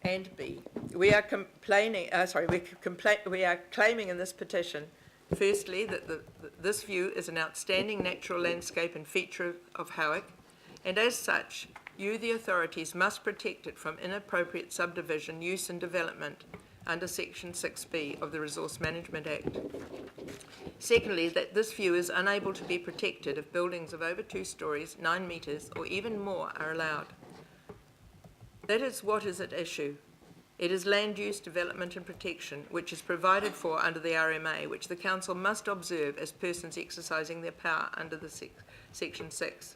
And B, we are claiming in this petition, firstly, that this view is an outstanding natural landscape and feature of Howick, and as such, you, the authorities, must protect it from inappropriate subdivision, use and development under Section 6B of the Resource Management Act. Secondly, that this view is unable to be protected if buildings of over 2 stories, 9 metres, or even more are allowed. That is what is at issue. It is land use, development and protection, which is provided for under the RMA, which the Council must observe as persons exercising their power under the Section 6.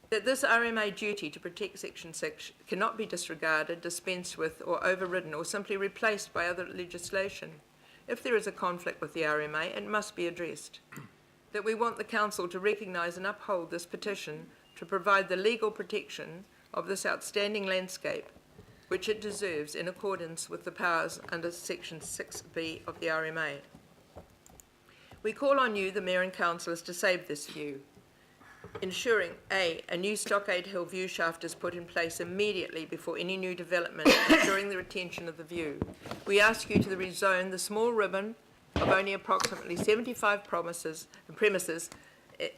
That this RMA duty to protect Section 6 cannot be disregarded, dispensed with or overridden or simply replaced by other legislation. If there is a conflict with the RMA, it must be addressed. That we want the Council to recognise and uphold this petition to provide the legal protection of this outstanding landscape, which it deserves in accordance with the powers under Section 6B of the RMA. We call on you, the Mayor and Councillors, to save this view, ensuring A new Stockade Hill view shaft is put in place immediately before any new development, ensuring the retention of the view. We ask you to rezone the small ribbon of only approximately 75 premises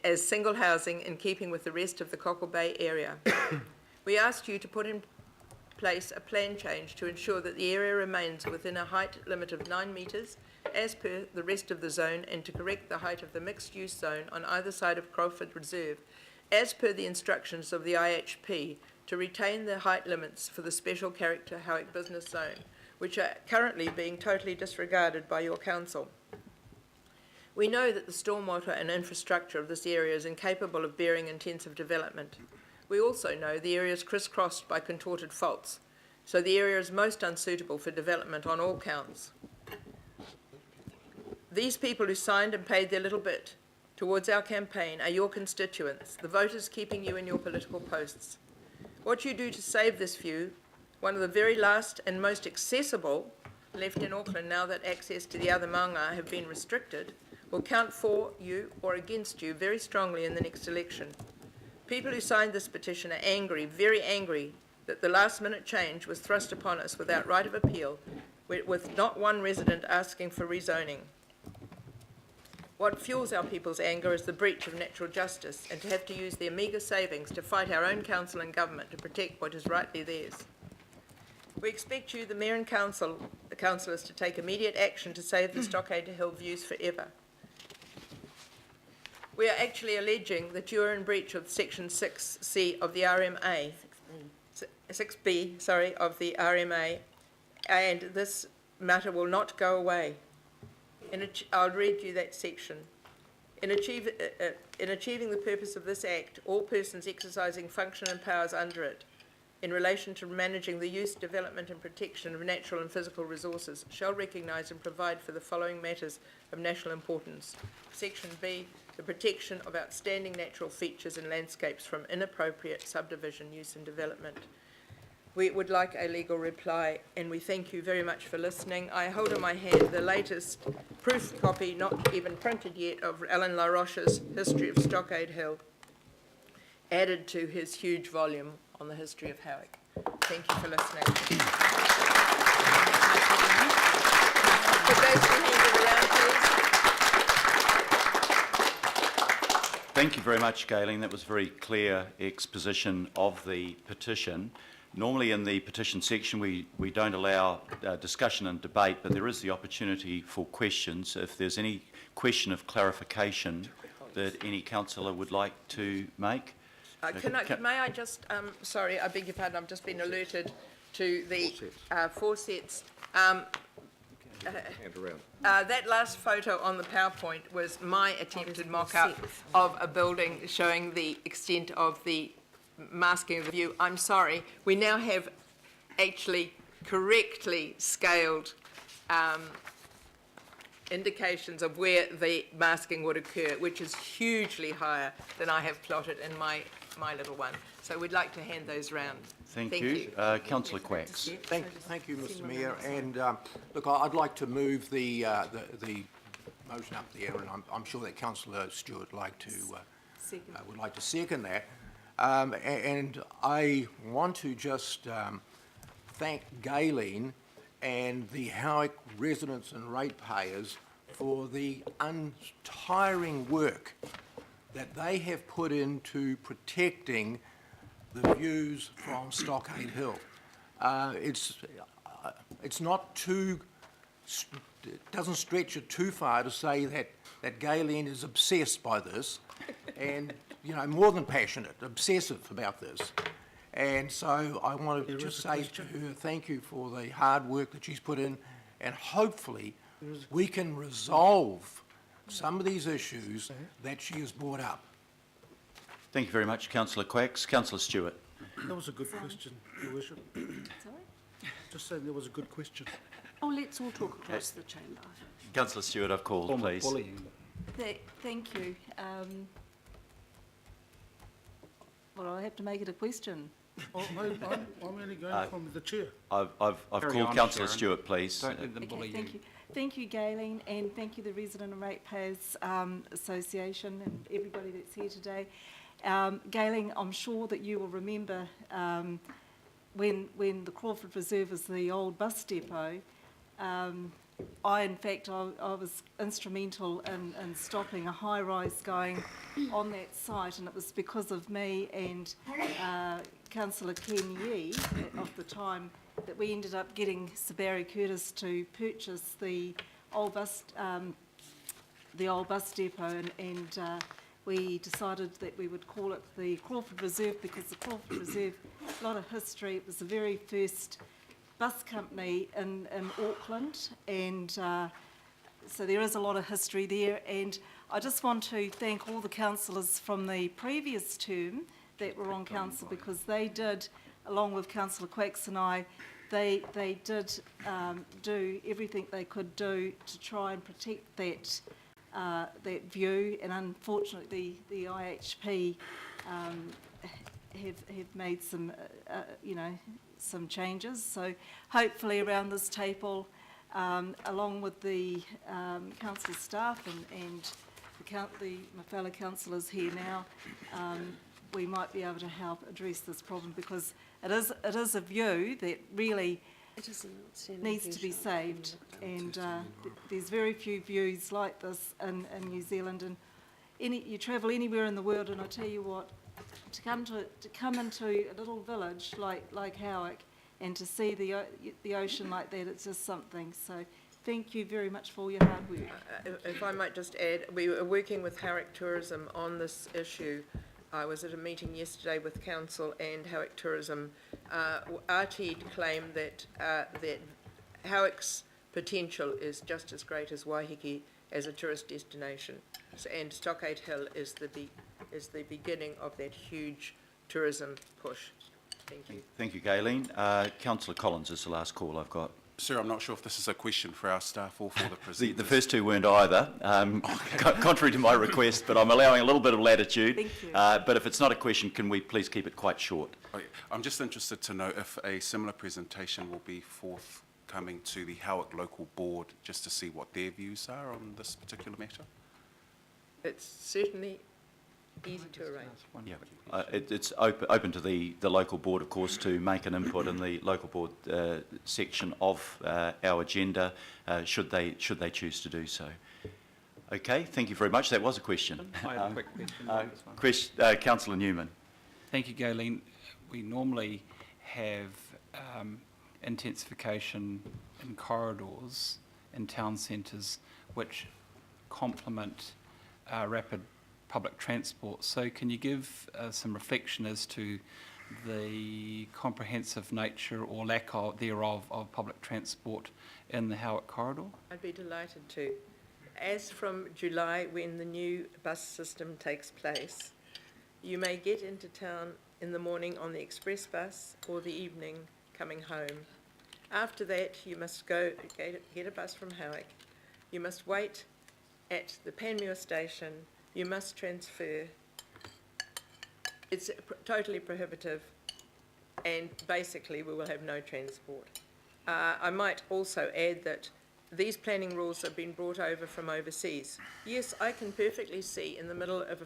as single housing in keeping with the rest of the Cockle Bay area. We ask you to put in place a plan change to ensure that the area remains within a height limit of 9 metres as per the rest of the zone, and to correct the height of the mixed-use zone on either side of Crawford Reserve as per the instructions of the IHP, to retain the height limits for the special character Howick business zone, which are currently being totally disregarded by your council. We know that the stormwater and infrastructure of this area is incapable of bearing intensive development. We also know the area is crisscrossed by contorted faults, so the area is most unsuitable for development on all counts. These people who signed and paid their little bit towards our campaign are your constituents, the voters keeping you in your political posts. What you do to save this view, one of the very last and most accessible left in Auckland now that access to the other maunga have been restricted, will count for you or against you very strongly in the next election. People who signed this petition are angry, very angry, that the last-minute change was thrust upon us without right of appeal, with not one resident asking for rezoning. What fuels our people's anger is the breach of natural justice, and to have to use their meagre savings to fight our own council and government to protect what is rightly theirs. We expect you, the Mayor and the councillors, to take immediate action to save the Stockade Hill views forever. We are actually alleging that you are in breach of Section 6C of the RMA, 6B, sorry, of the RMA, and this matter will not go away. I'll read you that section. In achieving the purpose of this Act, all persons exercising function and powers under it in relation to managing the use, development and protection of natural and physical resources shall recognise and provide for the following matters of national importance. Section B, the protection of outstanding natural features and landscapes from inappropriate subdivision, use and development. We would like a legal reply, and we thank you very much for listening. I hold in my hand the latest proof copy, not even printed yet, of Alan LaRoche's History of Stockade Hill, added to his huge volume on the history of Howick. Thank you for listening. Could those who hand it around, please? Thank you very much, Gayleen. That was a very clear exposition of the petition. Normally in the petition section we don't allow discussion and debate, but there is the opportunity for questions. If there's any question of clarification that any councillor would like to make. May I just, sorry, I beg your pardon, I've just been alerted to the 4 sets. That last photo on the PowerPoint was my attempted mock-up of a building showing the extent of the masking of the view. I'm sorry, we now have actually correctly scaled indications of where the masking would occur, which is hugely higher than I have plotted in my little one. So we'd like to hand those round. Thank you. Councillor Quacks. Thank you, Mr. Mayor. And look, I'd like to move the motion up there, and I'm sure that Councillor Stewart would like to second that. And I want to just thank Galen and the Howick residents and ratepayers for the untiring work that they have put into protecting the views from Stockade Hill. It's not too, it doesn't stretch it too far to say that Galen is obsessed by this and, you know, more than passionate, obsessive about this. And so I want to just say to her, thank you for the hard work that she's put in, and hopefully we can resolve some of these issues that she has brought up. Thank you very much, Councillor Quacks. Councillor Stewart. That was a good question, Your Worship. Sorry? Just saying that was a good question. Oh, let's all talk across the chamber. Councillor Stewart, I've called, please. Thank you. Well, I have to make it a question. Oh, no, I'm only going from the chair. I've Carry called on, Councillor Sharon. Stewart, please. Don't let them Okay, bully you. thank you. Thank you, Galen, and thank you, the Resident and Ratepayers Association and everybody that's here today. Galen, I'm sure that you will remember when the Crawford Reserve was the old bus depot. In fact, I was instrumental in stopping a high-rise going on that site, and it was because of me and Councillor Ken Yee of the time that we ended up getting Sir Barry Curtis to purchase the old bus depot, and we decided that we would call it the Crawford Reserve because the Crawford Reserve, a lot of history. It was the very first bus company in Auckland, and so there is a lot of history there. And I just want to thank all the councillors from the previous term that were on council, because they did, along with Councillor Quacks and I, they did do everything they could do to try and protect that view. And unfortunately, the IHP have made some, some changes. So hopefully around this table, along with the council staff and my fellow councillors here now, we might be able to help address this problem, because it is a view that really needs to be saved, and there's very few views like this in New Zealand. And you travel anywhere in the world, and I tell you what, to come into a little village like Howick and to see the ocean like that, it's just something. So thank you very much for all your hard work. If I might just add, we were working with Howick Tourism on this issue. I was at a meeting yesterday with Council and Howick Tourism. RT claimed that Howick's potential is just as great as Waiheke as a tourist destination, and Stockade Hill is the beginning of that huge tourism push. Thank you. Thank you, Galen. Councillor Collins is the last call I've got. Sir, I'm not sure if this is a question for our staff or for the presenters. The first two weren't either, contrary to my request, but I'm allowing a little bit of latitude. Thank you. But if it's not a question, can we please keep it quite short? Okay. I'm just interested to know if a similar presentation will be forthcoming to the Howick local board, just to see what their views are on this particular matter. It's certainly easy to arrange. Yeah, it's open to the local board, of course, to make an input in the local board section of our agenda, should they choose to do so. Okay, thank you very much. That was a question. I have a quick question. Councillor Newman. Thank you, Galen. We normally have intensification in corridors in town centres which complement rapid public transport. So can you give some reflection as to the comprehensive nature or lack thereof of public transport in the Howick corridor? I'd be delighted to. As from July, when the new bus system takes place, you may get into town in the morning on the express bus or the evening coming home. After that, you must go get a bus from Howick. You must wait at the Panmure station. You must transfer. It's totally prohibitive, and basically we will have no transport. I might also add that these planning rules have been brought over from overseas. Yes, I can perfectly see in the middle of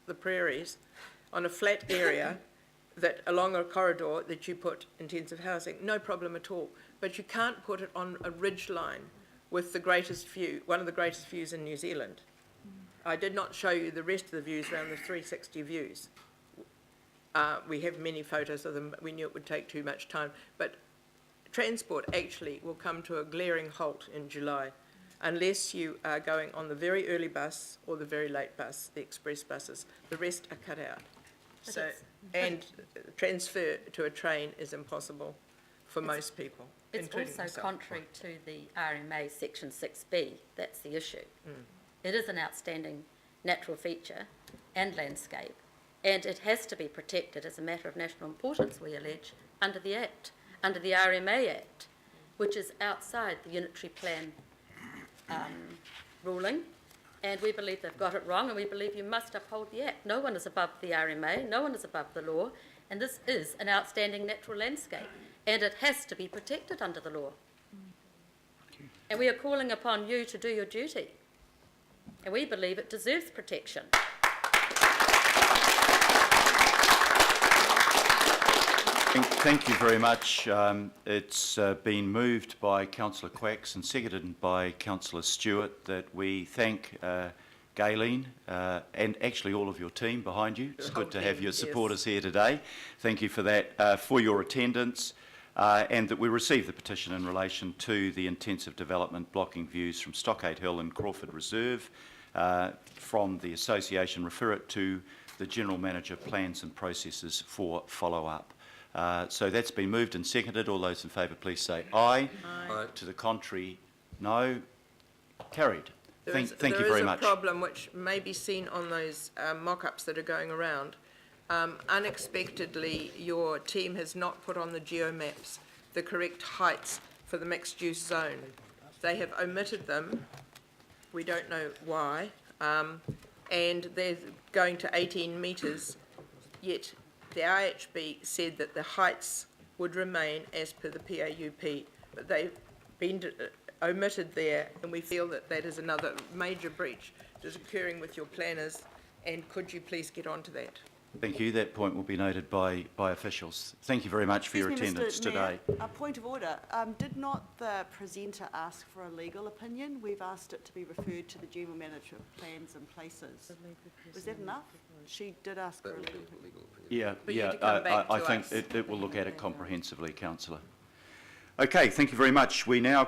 the prairies, on a flat area, that along a corridor that you put intensive housing, no problem at all. But you can't put it on a ridge line with the greatest view, one of the greatest views in New Zealand. I did not show you the rest of the views around the 360 views. We have many photos of them, but we knew it would take too much time. But transport actually will come to a glaring halt in July unless you are going on the very early bus or the very late bus, the express buses. The rest are cut out. So, and transfer to a train is impossible for most people, It's including also myself. contrary to the RMA Section 6B, that's the issue. It is an outstanding natural feature and landscape, and it has to be protected as a matter of national importance, we allege, under the Act, under the RMA Act, which is outside the unitary plan ruling, and we believe they've got it wrong, and we believe you must uphold the Act. No one is above the RMA, no one is above the law, and this is an outstanding natural landscape, and it has to be protected under the law. And we are calling upon you to do your duty, and we believe it deserves protection. Thank you very much. It's been moved by Councillor Quacks and seconded by Councillor Stewart that we thank Gayleen and actually all of your team behind you. It's good to have your supporters here today. Thank you for that, for your attendance, and that we received the petition in relation to the intensive development blocking views from Stockade Hill and Crawford Reserve from the association. Refer it to the General Manager Plans and Processes for follow-up. So that's been moved and seconded. All those in favour, please say aye. Aye. To the contrary, no. Carried. Thank you very much. There is a problem which may be seen on those mock-ups that are going around. Unexpectedly, your team has not put on the geomaps the correct heights for the mixed-use zone. They have omitted them. We don't know why. And they're going to 18 metres, yet the IHB said that the heights would remain as per the PAUP, but they've been omitted there, and we feel that that is another major breach that is occurring with your planners, and could you please get onto that? Thank you. That point will be noted by officials. Thank you very much for your attendance today. A point of order. Did not the presenter ask for a legal opinion? We've asked it to be referred to the General Manager of Plans and Places. Was that enough? She did ask for a legal opinion. Yeah, For you yeah. to come back I to think us. it will look at it comprehensively, Councillor. Okay, thank you very much. We now